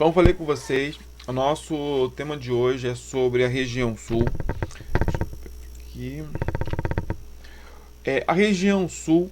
Como eu falei com vocês, o nosso tema de hoje é sobre a região sul. Aqui. A região sul,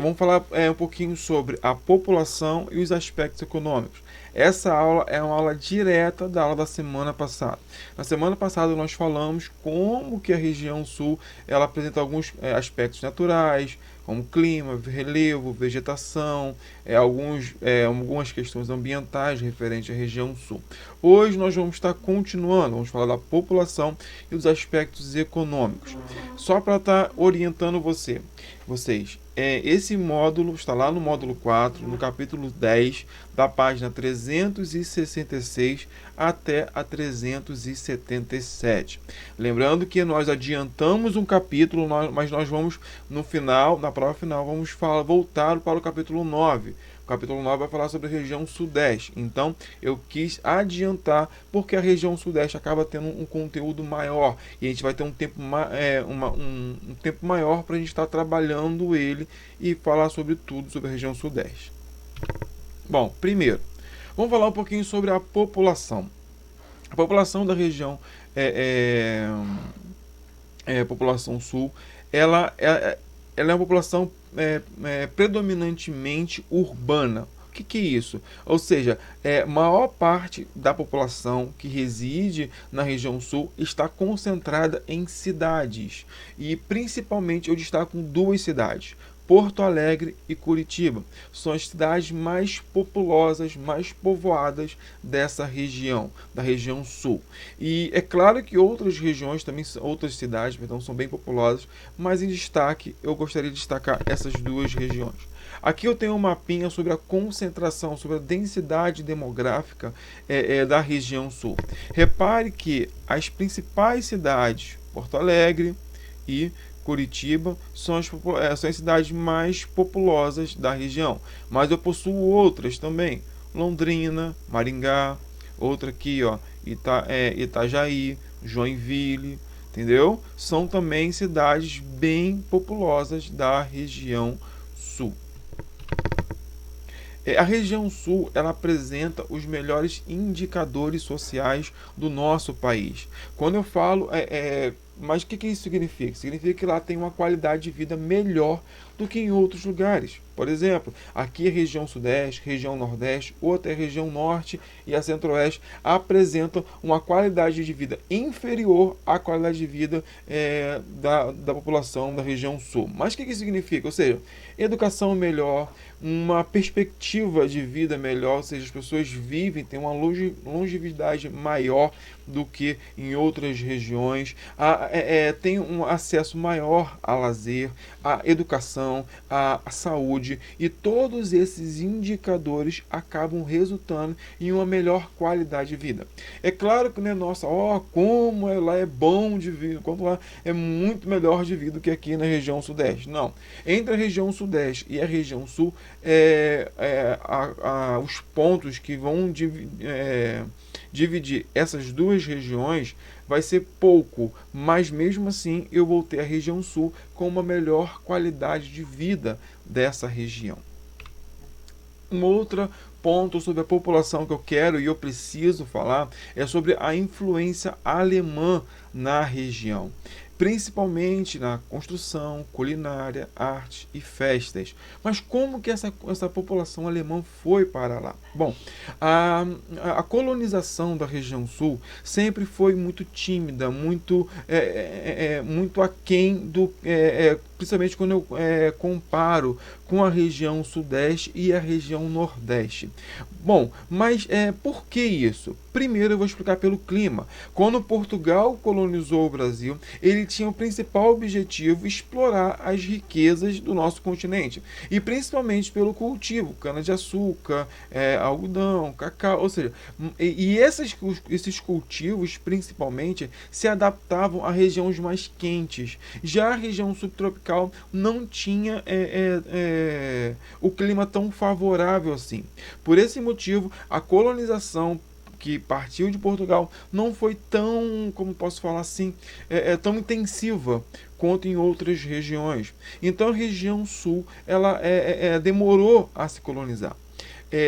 vamos falar um pouquinho sobre a população e os aspectos econômicos. Essa aula é uma aula direta da aula da semana passada. Na semana passada nós falamos como que a região sul ela apresenta alguns aspectos naturais, como clima, relevo, vegetação, algumas questões ambientais referentes à região sul. Hoje nós vamos estar continuando, vamos falar da população e dos aspectos econômicos. Só para estar orientando vocês, esse módulo está lá no módulo 4, no capítulo 10, da página 366 até a 377. Lembrando que nós adiantamos um capítulo, mas nós vamos, no final, na prova final, vamos voltar para o capítulo 9. O capítulo 9 vai falar sobre a região sudeste. Então, eu quis adiantar, porque a região sudeste acaba tendo um conteúdo maior. E a gente vai ter um tempo maior para a gente estar trabalhando ele e falar sobre tudo sobre a região sudeste. Bom, primeiro, vamos falar um pouquinho sobre a população. A população da região população sul, ela é uma população predominantemente urbana. O que é isso? Ou seja, maior parte da população que reside na região sul está concentrada em cidades. E principalmente eu destaco duas cidades. Porto Alegre e Curitiba são as cidades mais populosas, mais povoadas dessa região, da região sul. E é claro que outras regiões também, outras cidades, são bem populosas, mas em destaque eu gostaria de destacar essas duas regiões. Aqui eu tenho um mapinha sobre a concentração, sobre a densidade demográfica da região sul. Repare que as principais cidades, Porto Alegre e Curitiba, são as cidades mais populosas da região. Mas eu possuo outras também. Londrina, Maringá, outra aqui, ó, Itajaí, Joinville, entendeu? São também cidades bem populosas da região sul. A região sul ela apresenta os melhores indicadores sociais do nosso país. Quando eu falo, mas o que isso significa? Significa que lá tem uma qualidade de vida melhor do que em outros lugares. Por exemplo, aqui a região sudeste, região nordeste ou até a região norte e a centro-oeste apresentam uma qualidade de vida inferior à qualidade de vida da população da região sul. Mas o que isso significa? Ou seja, educação melhor, uma perspectiva de vida melhor, ou seja, as pessoas vivem, têm uma longevidade maior do que em outras regiões, tem um acesso maior a lazer, a educação, a saúde, e todos esses indicadores acabam resultando em uma melhor qualidade de vida. É claro que, né, como lá é bom de vida, como lá é muito melhor de vida do que aqui na região sudeste. Não. Entre a região sudeste e a região sul, os pontos que vão dividir essas duas regiões vai ser pouco, mas mesmo assim eu vou ter a região sul com uma melhor qualidade de vida dessa região. Um outro ponto sobre a população que eu quero e eu preciso falar é sobre a influência alemã na região, principalmente na construção, culinária, arte e festas. Mas como que essa população alemã foi para lá? Bom, a colonização da região sul sempre foi muito tímida, muito aquém principalmente quando eu comparo com a região sudeste e a região nordeste. Bom, mas por que isso? Primeiro eu vou explicar pelo clima. Quando Portugal colonizou o Brasil, ele tinha o principal objetivo explorar as riquezas do nosso continente. E principalmente pelo cultivo, cana-de-açúcar, algodão, cacau, ou seja, esses cultivos principalmente se adaptavam a regiões mais quentes. Já a região subtropical não tinha o clima tão favorável assim. Por esse motivo, a colonização que partiu de Portugal não foi tão, como posso falar assim, tão intensiva quanto em outras regiões. Então a região sul ela demorou a se colonizar.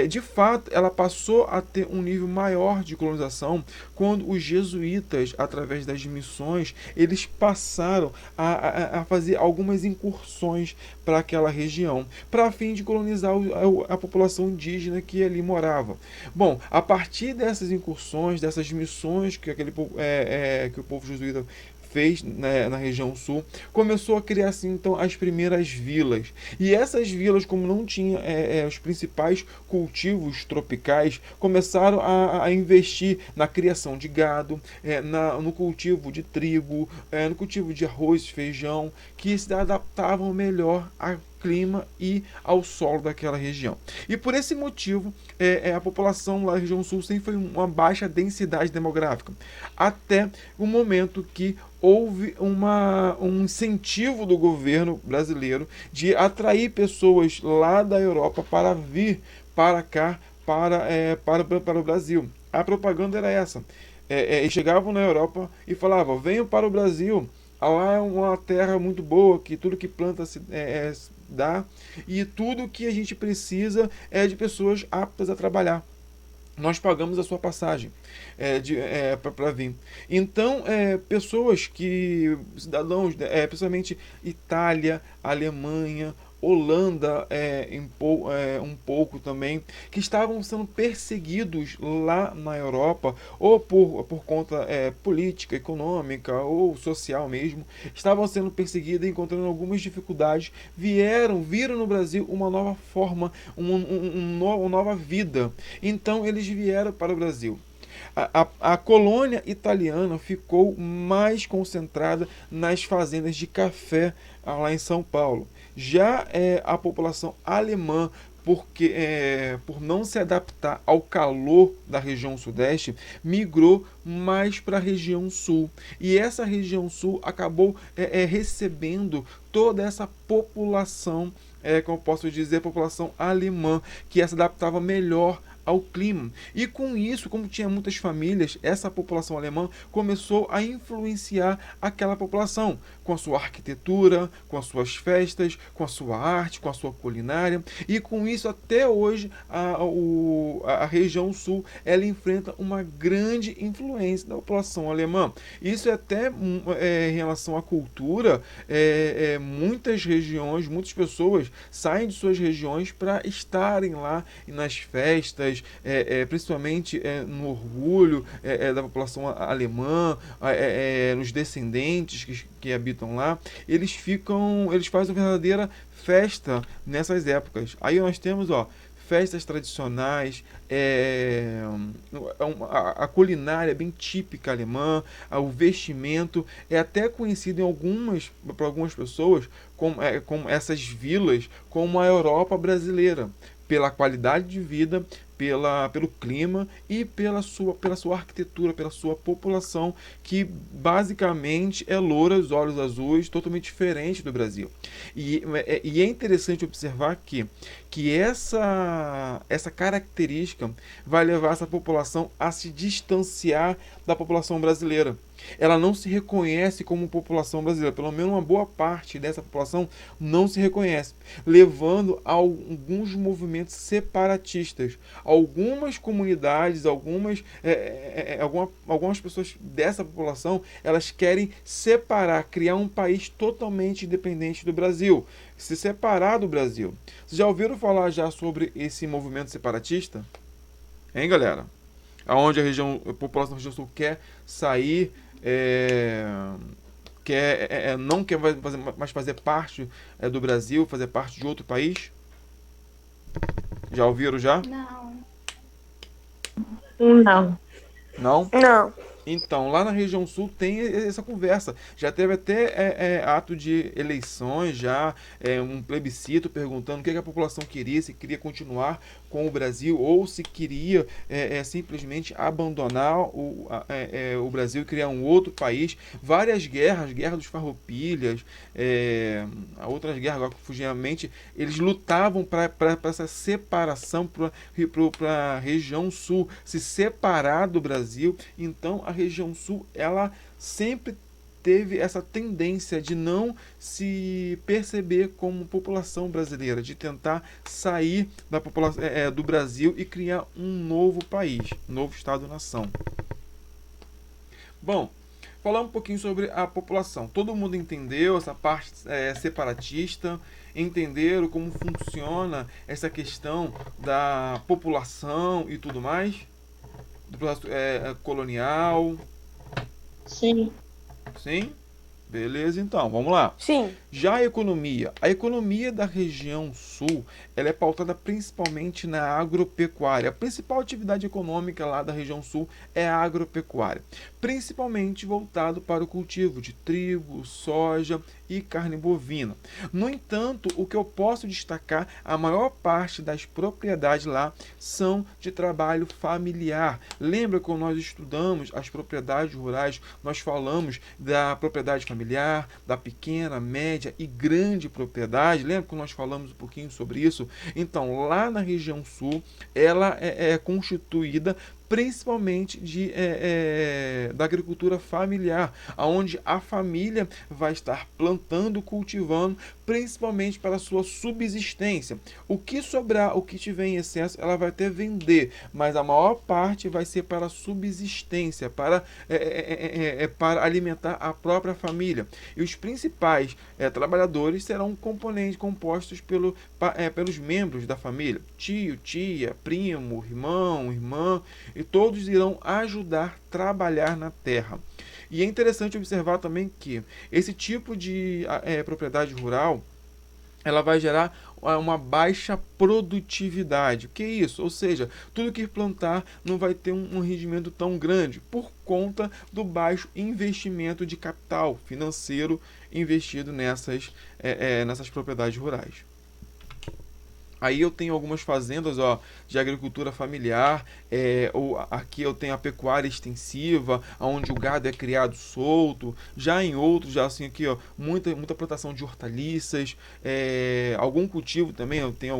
De fato, ela passou a ter um nível maior de colonização quando os jesuítas, através das missões, eles passaram a fazer algumas incursões para aquela região, para fim de colonizar a população indígena que ali morava. Bom, a partir dessas incursões, dessas missões que, que o povo jesuíta fez, né, na região sul, começou a criar assim, então, as primeiras vilas. E essas vilas, como não tinha os principais cultivos tropicais, começaram a investir na criação de gado, no cultivo de trigo, no cultivo de arroz, feijão, que se adaptavam melhor a clima e ao solo daquela região. E por esse motivo, a população lá da região sul sempre foi uma baixa densidade demográfica, até o momento que houve um incentivo do governo brasileiro de atrair pessoas lá da Europa para vir para cá, para o Brasil. A propaganda era essa. Eles chegavam na Europa e falavam: venham para o Brasil, lá é uma terra muito boa, que tudo que planta se dá, e tudo que a gente precisa é de pessoas aptas a trabalhar. Nós pagamos a sua passagem para vir. Então, pessoas que, cidadãos, principalmente Itália, Alemanha, Holanda, um pouco também, que estavam sendo perseguidos lá na Europa, ou por conta política, econômica ou social mesmo, estavam sendo perseguidos, encontrando algumas dificuldades, viram no Brasil uma nova forma, uma nova vida. Então eles vieram para o Brasil. A colônia italiana ficou mais concentrada nas fazendas de café lá em São Paulo. Já a população alemã, por não se adaptar ao calor da região sudeste, migrou mais para a região sul. E essa região sul acabou recebendo toda essa população, como eu posso dizer, população alemã, que se adaptava melhor ao clima. E com isso, como tinha muitas famílias, essa população alemã começou a influenciar aquela população, com a sua arquitetura, com as suas festas, com a sua arte, com a sua culinária. E com isso, até hoje, a região sul, ela enfrenta uma grande influência da população alemã. Isso até em relação à cultura, muitas regiões, muitas pessoas saem de suas regiões para estarem lá nas festas, principalmente no orgulho da população alemã, nos descendentes que habitam lá. Eles fazem uma verdadeira festa nessas épocas. Aí nós temos, festas tradicionais, a culinária bem típica alemã, o vestimento é até conhecido por algumas pessoas como essas vilas, como a Europa brasileira, pela qualidade de vida, pelo clima e pela sua arquitetura, pela sua população, que basicamente é loura, os olhos azuis, totalmente diferente do Brasil. E é interessante observar que essa característica vai levar essa população a se distanciar da população brasileira. Ela não se reconhece como população brasileira, pelo menos uma boa parte dessa população não se reconhece, levando a alguns movimentos separatistas. Algumas comunidades, algumas pessoas dessa população, elas querem separar, criar um país totalmente independente do Brasil, se separar do Brasil. Vocês já ouviram falar já sobre esse movimento separatista? Hein, galera? Aonde a população da região sul quer sair, não quer mais fazer parte do Brasil, fazer parte de outro país? Já ouviram já? Não. Não. Não? Não. Então, lá na região sul tem essa conversa. Já teve até ato de eleições, já um plebiscito perguntando o que a população queria, se queria continuar com o Brasil ou se queria simplesmente abandonar o Brasil e criar um outro país. Várias guerras, guerra dos farroupilhas, outras guerras agora que fugiam à mente, eles lutavam para essa separação, para a região sul se separar do Brasil. Então a região sul, ela sempre teve essa tendência de não se perceber como população brasileira, de tentar sair da população, do Brasil e criar um novo país, um novo Estado-nação. Bom, falar um pouquinho sobre a população. Todo mundo entendeu essa parte separatista, entenderam como funciona essa questão da população e tudo mais? Do processo colonial. Sim. Sim? Beleza, então, vamos lá. Sim. Já a economia da região sul, ela é pautada principalmente na agropecuária. A principal atividade econômica lá da região sul é a agropecuária, principalmente voltado para o cultivo de trigo, soja e carne bovina. No entanto, o que eu posso destacar, a maior parte das propriedades lá são de trabalho familiar. Lembra quando nós estudamos as propriedades rurais, nós falamos da propriedade familiar, da pequena, média e grande propriedade? Lembra quando nós falamos um pouquinho sobre isso? Então, lá na região sul, ela é constituída principalmente da agricultura familiar, onde a família vai estar plantando, cultivando, principalmente para a sua subsistência. O que sobrar, o que tiver em excesso, ela vai até vender, mas a maior parte vai ser para a subsistência, para alimentar a própria família. E os principais trabalhadores serão componentes compostos pelos membros da família: tio, tia, primo, irmão, irmã, e todos irão ajudar a trabalhar na terra. E é interessante observar também que esse tipo de propriedade rural, ela vai gerar uma baixa produtividade. O que é isso? Ou seja, tudo que plantar não vai ter um rendimento tão grande por conta do baixo investimento de capital financeiro investido nessas propriedades rurais. Aí eu tenho algumas fazendas, ó, de agricultura familiar, aqui eu tenho a pecuária extensiva, onde o gado é criado solto. Já em outros, já assim aqui, ó, muita plantação de hortaliças, algum cultivo também, eu tenho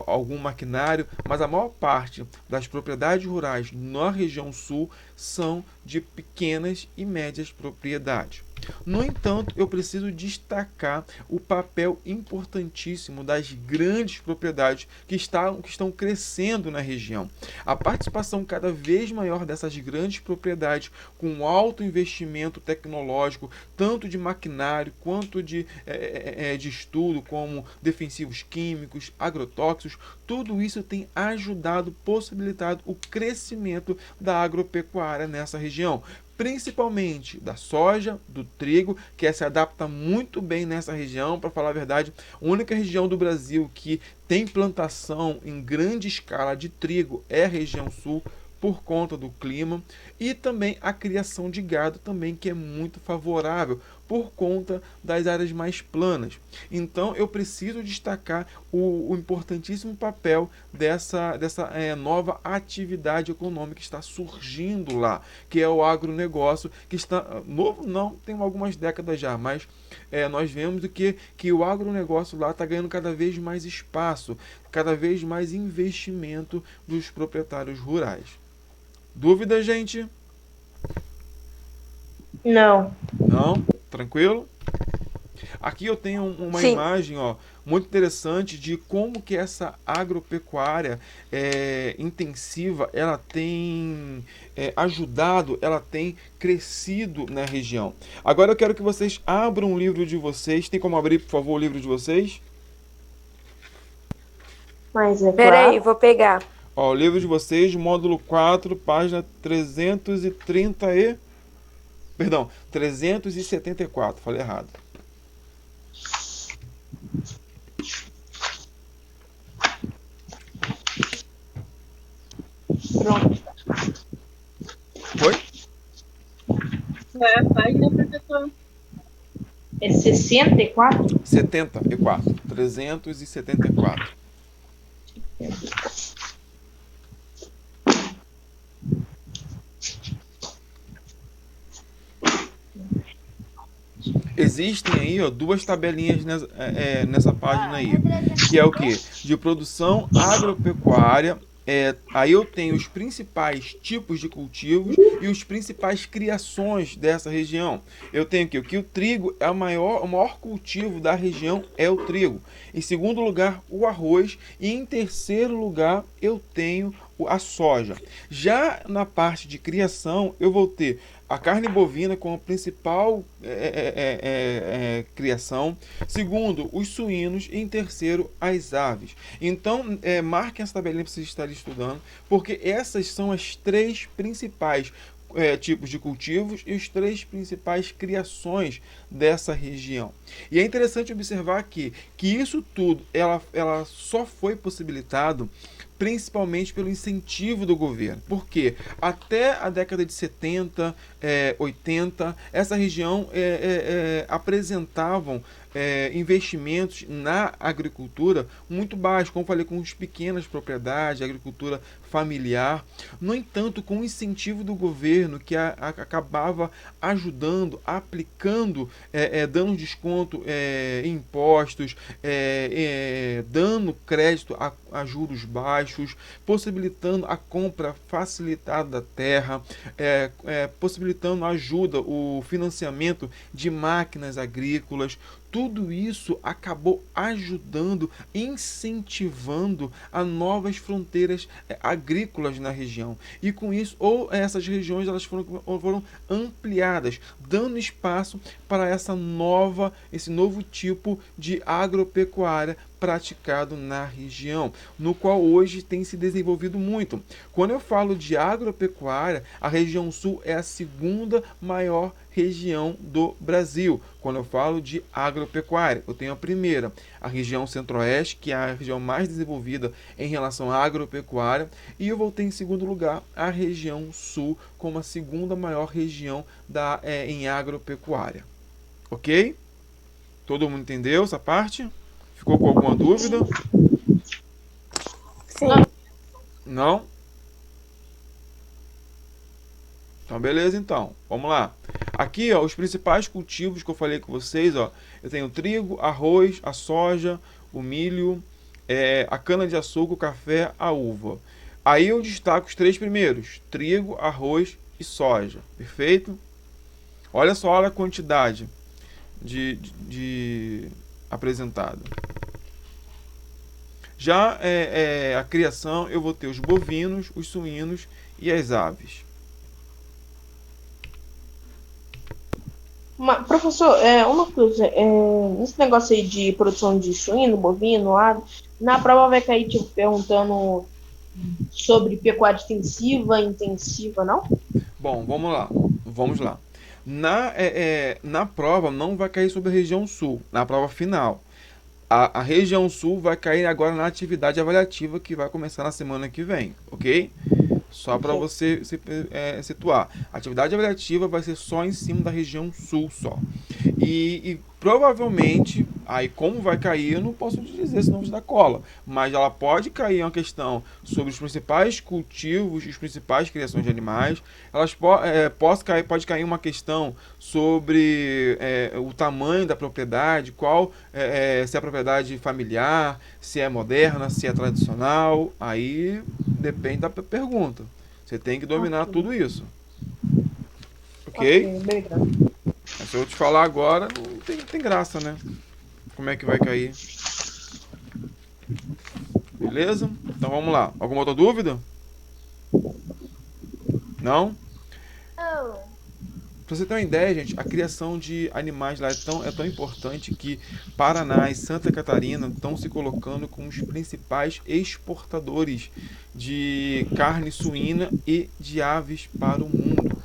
algum maquinário, mas a maior parte das propriedades rurais na região sul são de pequenas e médias propriedades. No entanto, eu preciso destacar o papel importantíssimo das grandes propriedades que estão crescendo na região. A participação cada vez maior dessas grandes propriedades, com alto investimento tecnológico, tanto de maquinário quanto de estudo, como defensivos químicos, agrotóxicos, tudo isso tem ajudado, possibilitado o crescimento da agropecuária nessa região, principalmente da soja, do trigo, que se adapta muito bem nessa região. Para falar a verdade, a única região do Brasil que tem plantação em grande escala de trigo é a região sul, por conta do clima, e também a criação de gado também, que é muito favorável por conta das áreas mais planas. Então eu preciso destacar o importantíssimo papel dessa nova atividade econômica que está surgindo lá, que é o agronegócio, que está novo, não, tem algumas décadas já, mas nós vemos que o agronegócio lá está ganhando cada vez mais espaço, cada vez mais investimento dos proprietários rurais. Dúvida, gente? Não. Não? Tranquilo? Aqui eu tenho uma Sim. imagem, ó, muito interessante de como que essa agropecuária intensiva, ela tem ajudado, ela tem crescido na região. Agora eu quero que vocês abram o livro de vocês. Tem como abrir, por favor, o livro de vocês? Mas é Peraí, claro. vou pegar. Ó, o livro de vocês, módulo 4, página 330 e... Perdão, 374, falei errado. Pronto. Foi? Qual é a página, professor? É 64? 74. 374. Existem aí, ó, duas tabelinhas nessa página aí, que é o que? De produção agropecuária Aí eu tenho os principais tipos de cultivos e os principais criações dessa região. Eu tenho aqui que o trigo é o maior cultivo da região é o trigo. Em segundo lugar, o arroz. E em terceiro lugar, eu tenho a soja. Já na parte de criação, eu vou ter a carne bovina como a principal criação. Segundo, os suínos. E em terceiro, as aves. Então, marquem essa tabelinha para vocês estarem estudando, porque essas são as três principais tipos de cultivos e os três principais criações dessa região. E é interessante observar que isso tudo ela só foi possibilitado principalmente pelo incentivo do governo. Porque até a década de 70, 80, essa região apresentavam investimentos na agricultura muito baixos, como falei, com as pequenas propriedades, agricultura familiar. No entanto, com o incentivo do governo, que acabava ajudando, aplicando, dando desconto em impostos, dando crédito a juros baixos, possibilitando a compra facilitada da terra, possibilitando ajuda, o financiamento de máquinas agrícolas. Tudo isso acabou ajudando, incentivando a novas fronteiras agrícolas na região. E com isso, ou essas regiões elas foram ampliadas, dando espaço para esse novo tipo de agropecuária praticado na região, no qual hoje tem se desenvolvido muito. Quando eu falo de agropecuária, a região sul é a segunda maior região do Brasil. Quando eu falo de agropecuária, eu tenho a primeira, a região centro-oeste, que é a região mais desenvolvida em relação à agropecuária, e eu vou ter em segundo lugar a região sul como a segunda maior região em agropecuária. Ok? Todo mundo entendeu essa parte? Ficou com alguma dúvida? Sim. Não? Então, beleza, então. Vamos lá. Aqui, ó, os principais cultivos que eu falei com vocês, ó. Eu tenho o trigo, arroz, a soja, o milho, a cana-de-açúcar, o café, a uva. Aí eu destaco os três primeiros: trigo, arroz e soja. Perfeito? Olha só, olha a quantidade de apresentada. Já a criação, eu vou ter os bovinos, os suínos e as aves. Professor, uma coisa, esse negócio aí de produção de suíno, bovino, ave, na prova vai cair tipo, perguntando sobre pecuária extensiva, intensiva, não? Bom, vamos lá. Na prova não vai cair sobre a região sul, na prova final. A região sul vai cair agora na atividade avaliativa que vai começar na semana que vem, ok? Só para você se situar. A atividade avaliativa vai ser só em cima da região sul só. E provavelmente, aí como vai cair, eu não posso te dizer, senão você dá cola. Mas ela pode cair uma questão sobre os principais cultivos, as principais criações de animais. Pode cair uma questão sobre o tamanho da propriedade, se é propriedade familiar, se é moderna, se é tradicional. Aí depende da pergunta. Você tem que dominar tudo isso. Ok? Obrigado. Mas se eu te falar agora, não tem graça, né? Como é que vai cair? Beleza? Então vamos lá. Alguma outra dúvida? Não? Pra você ter uma ideia, gente, a criação de animais lá é tão importante que Paraná e Santa Catarina estão se colocando como os principais exportadores de carne suína e de aves para o mundo.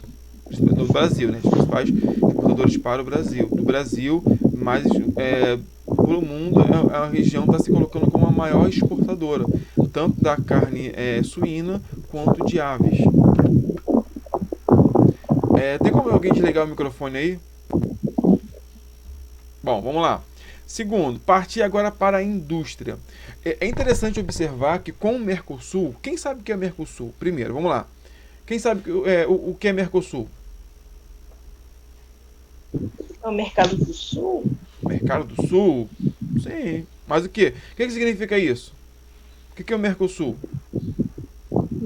Do Brasil, né? Os principais exportadores para o Brasil. Do Brasil, mas para o mundo, a região está se colocando como a maior exportadora, tanto da carne suína quanto de aves. Tem como alguém desligar o microfone aí? Bom, vamos lá. Segundo, partir agora para a indústria. É interessante observar que com o Mercosul, quem sabe o que é Mercosul? Primeiro, vamos lá. Quem sabe o que é Mercosul? É o Mercado do Sul? Mercado do Sul? Sim. Mas o quê? O que significa isso? O que é o Mercosul?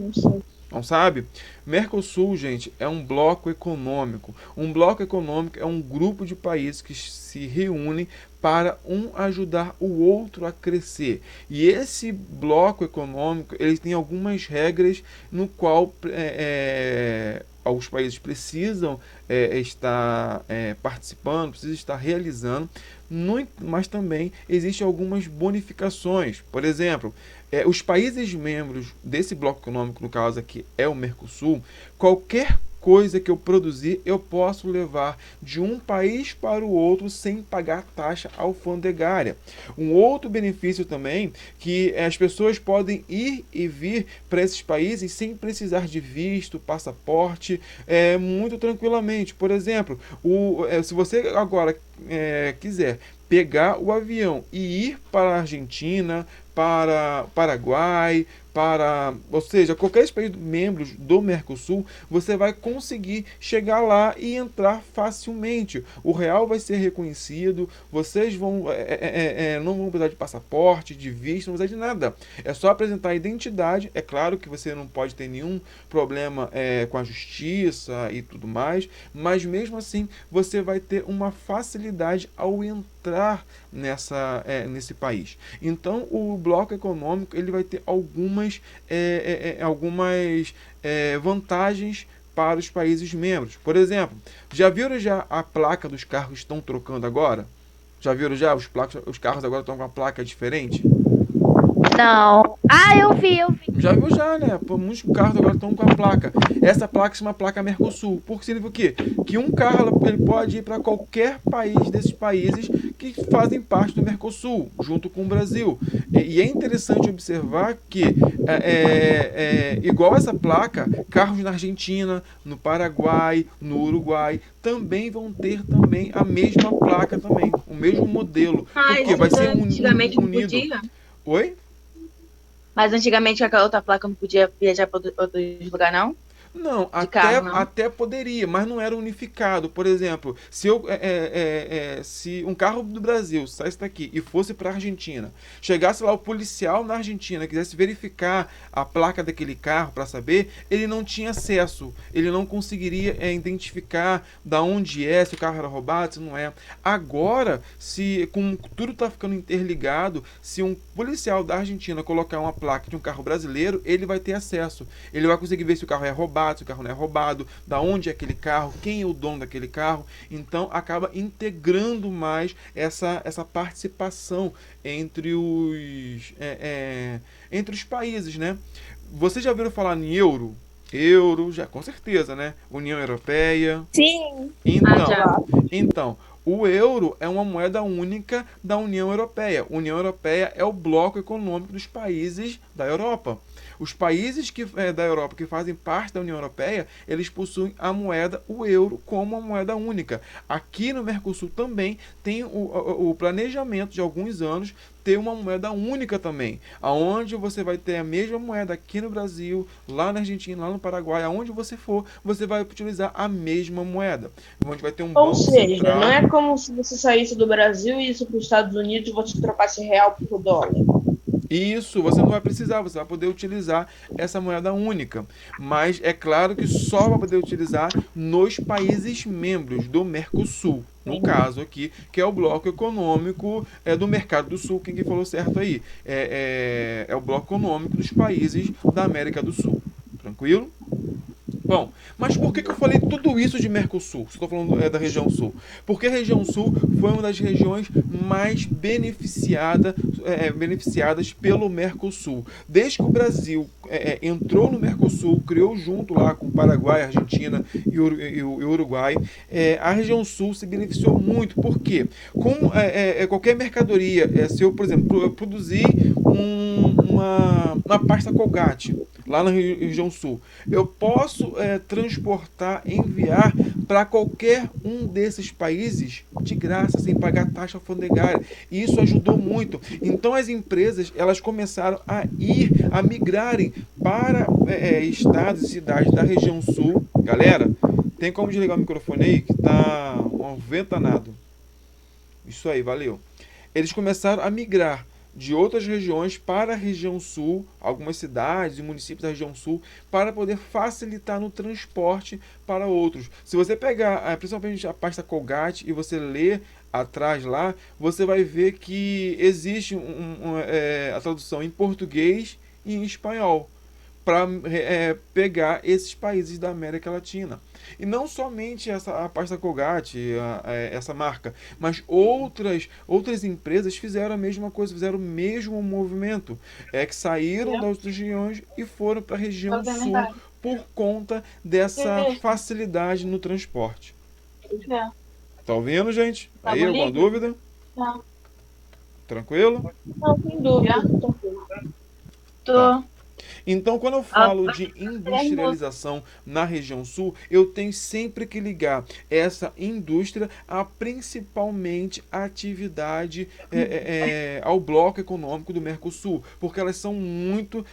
Não sei. Não sabe? Mercosul, gente, é um bloco econômico. Um bloco econômico é um grupo de países que se reúnem para um ajudar o outro a crescer. E esse bloco econômico, ele tem algumas regras no qual os países precisam estar participando, precisam estar realizando, mas também existem algumas bonificações. Por exemplo, os países membros desse bloco econômico, no caso aqui é o Mercosul, qualquer coisa que eu produzir, eu posso levar de um país para o outro sem pagar taxa alfandegária. Um outro benefício também, que as pessoas podem ir e vir para esses países sem precisar de visto, passaporte, muito tranquilamente. Por exemplo, se você agora quiser pegar o avião e ir para a Argentina, para Paraguai, ou seja, qualquer país membros do Mercosul, você vai conseguir chegar lá e entrar facilmente. O real vai ser reconhecido, vocês não vão precisar de passaporte, de visto, não precisa de nada. É só apresentar a identidade. É claro que você não pode ter nenhum problema com a justiça e tudo mais, mas mesmo assim você vai ter uma facilidade ao entrar nesse país. Então o bloco econômico ele vai ter algumas vantagens para os países membros. Por exemplo, já viram já a placa dos carros que estão trocando agora? Já viram já os carros agora estão com uma placa diferente? Não. Ah, eu vi. Já viu já, né? Muitos carros agora estão com a placa. Essa placa se chama placa Mercosul. Por que significa o quê? Que um carro ele pode ir para qualquer país desses países que fazem parte do Mercosul, junto com o Brasil. E é interessante observar que, igual essa placa, carros na Argentina, no Paraguai, no Uruguai, também vão ter também a mesma placa também, o mesmo modelo. Porque vai ser antigamente não unido. podia. Oi? Mas antigamente aquela outra placa não podia viajar para outro lugar, não? Não, carro, não? até poderia, mas não era unificado. Por exemplo, se um carro do Brasil saísse daqui e fosse para a Argentina, chegasse lá o policial na Argentina, quisesse verificar a placa daquele carro para saber, ele não tinha acesso, ele não conseguiria identificar da onde se o carro era roubado, se não é. Agora, como tudo está ficando interligado, se um policial da Argentina colocar uma placa de um carro brasileiro, ele vai ter acesso. Ele vai conseguir ver se o carro é roubado, se o carro não é roubado, da onde é aquele carro, quem é o dono daquele carro. Então acaba integrando mais essa participação entre os países, né? Vocês já ouviram falar em euro? Euro, já com certeza, né? União Europeia. Sim. Então, o euro é uma moeda única da União Europeia. A União Europeia é o bloco econômico dos países da Europa. Os países da Europa que fazem parte da União Europeia, eles possuem a moeda, o euro, como uma moeda única. Aqui no Mercosul também tem o planejamento de alguns anos ter uma moeda única também, aonde você vai ter a mesma moeda aqui no Brasil, lá na Argentina, lá no Paraguai, aonde você for, você vai utilizar a mesma moeda. Onde vai ter um Ou banco seja, central. não é como se você saísse do Brasil e isso para os Estados Unidos e você trocasse real por dólar. Isso, você não vai precisar, você vai poder utilizar essa moeda única. Mas é claro que só vai poder utilizar nos países membros do Mercosul. No caso aqui, que é o bloco econômico do Mercado do Sul, quem falou certo aí. É o bloco econômico dos países da América do Sul. Tranquilo? Bom, mas por que eu falei tudo isso de Mercosul? Estou falando da região sul. Porque a região sul foi uma das regiões mais beneficiadas pelo Mercosul. Desde que o Brasil entrou no Mercosul, criou junto lá com o Paraguai, Argentina e o Uruguai, a região sul se beneficiou muito. Por quê? Como qualquer mercadoria, se eu, por exemplo, eu produzir uma pasta Colgate lá na região sul, eu posso transportar, enviar para qualquer um desses países de graça, sem pagar taxa alfandegária. E isso ajudou muito. Então as empresas elas começaram a migrarem para estados e cidades da região sul. Galera, tem como desligar o microfone aí que tá um vento danado. Isso aí, valeu. Eles começaram a migrar de outras regiões para a região sul, algumas cidades e municípios da região sul, para poder facilitar no transporte para outros. Se você pegar principalmente a pasta Colgate e você ler atrás lá, você vai ver que existe a tradução em português e em espanhol para pegar esses países da América Latina. E não somente a pasta Colgate, essa marca, mas outras empresas fizeram a mesma coisa, fizeram o mesmo movimento, que saíram das outras regiões e foram para a região sul por conta dessa facilidade no transporte. Tá ouvindo, gente? Aí, alguma dúvida? Não. Tranquilo? Não, sem dúvida. Tô. Tá. Então, quando eu falo de industrialização na região sul, eu tenho sempre que ligar essa indústria a principalmente a atividade ao bloco econômico do Mercosul, porque elas são muito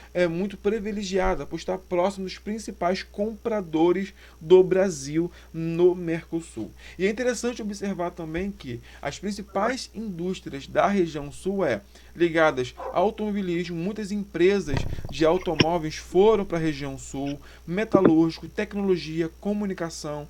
privilegiadas por estar próximo dos principais compradores do Brasil no Mercosul. E é interessante observar também que as principais indústrias da região sul ligadas ao automobilismo, muitas empresas de automóveis foram para a região sul, metalúrgico, tecnologia, comunicação,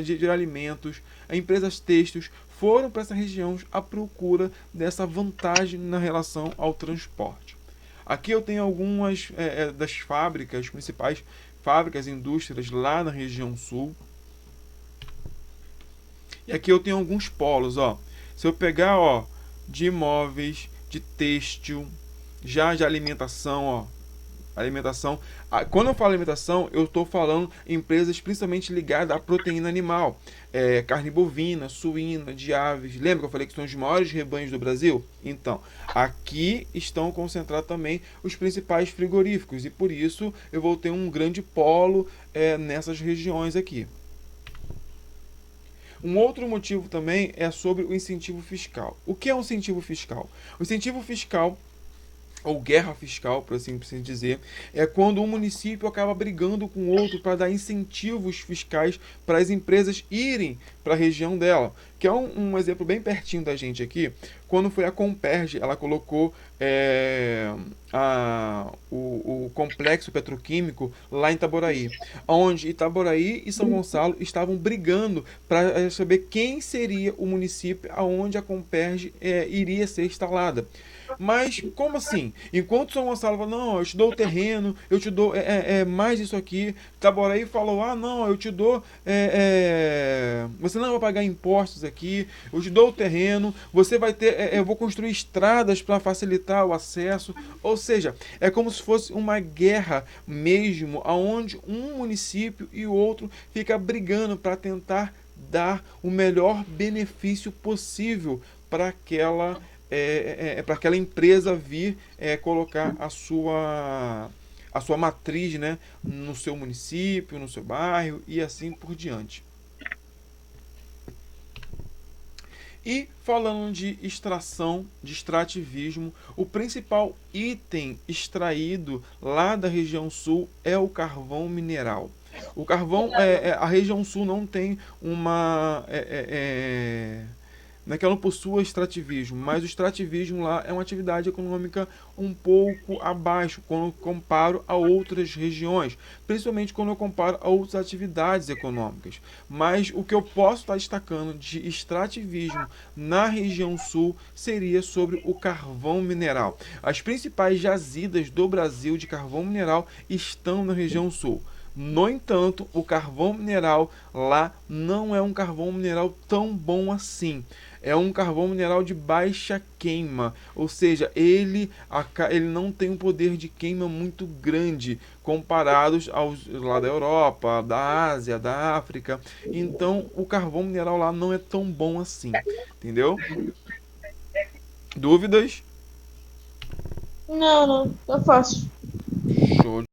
de alimentos, empresas têxteis foram para essa região à procura dessa vantagem na relação ao transporte. Aqui eu tenho algumas das fábricas, principais fábricas e indústrias lá na região sul. E aqui eu tenho alguns polos, ó. Se eu pegar, ó, de imóveis, de têxtil, já de alimentação, ó. Alimentação. Quando eu falo alimentação, eu estou falando empresas principalmente ligadas à proteína animal. Carne bovina, suína, de aves. Lembra que eu falei que são os maiores rebanhos do Brasil? Então, aqui estão concentrados também os principais frigoríficos. E por isso eu vou ter um grande polo nessas regiões aqui. Um outro motivo também é sobre o incentivo fiscal. O que é um incentivo fiscal? O incentivo fiscal, ou guerra fiscal, por assim dizer, é quando um município acaba brigando com outro para dar incentivos fiscais para as empresas irem para a região dela. Que é um exemplo bem pertinho da gente aqui, quando foi a Comperj, ela colocou o complexo petroquímico lá em Itaboraí, onde Itaboraí e São Gonçalo estavam brigando para saber quem seria o município aonde a Comperj iria ser instalada. Mas como assim? Enquanto São Gonçalo falou, não, eu te dou o terreno, eu te dou mais isso aqui. Itaboraí falou, ah, não, eu te dou, você não vai pagar impostos aqui, eu te dou o terreno, você vai ter, eu vou construir estradas para facilitar o acesso. Ou seja, é como se fosse uma guerra mesmo, onde um município e o outro fica brigando para tentar dar o melhor benefício possível para aquela empresa vir colocar a sua matriz, né, no seu município, no seu bairro e assim por diante. E falando de extração, de extrativismo, o principal item extraído lá da região sul é o carvão mineral. O carvão, a região sul não tem não é que ela não possua extrativismo, mas o extrativismo lá é uma atividade econômica um pouco abaixo quando eu comparo a outras regiões, principalmente quando eu comparo a outras atividades econômicas. Mas o que eu posso estar destacando de extrativismo na região sul seria sobre o carvão mineral. As principais jazidas do Brasil de carvão mineral estão na região sul. No entanto, o carvão mineral lá não é um carvão mineral tão bom assim. É um carvão mineral de baixa queima, ou seja, ele não tem um poder de queima muito grande comparados aos lá da Europa, da Ásia, da África. Então, o carvão mineral lá não é tão bom assim, entendeu? Dúvidas? Não, tá fácil. Show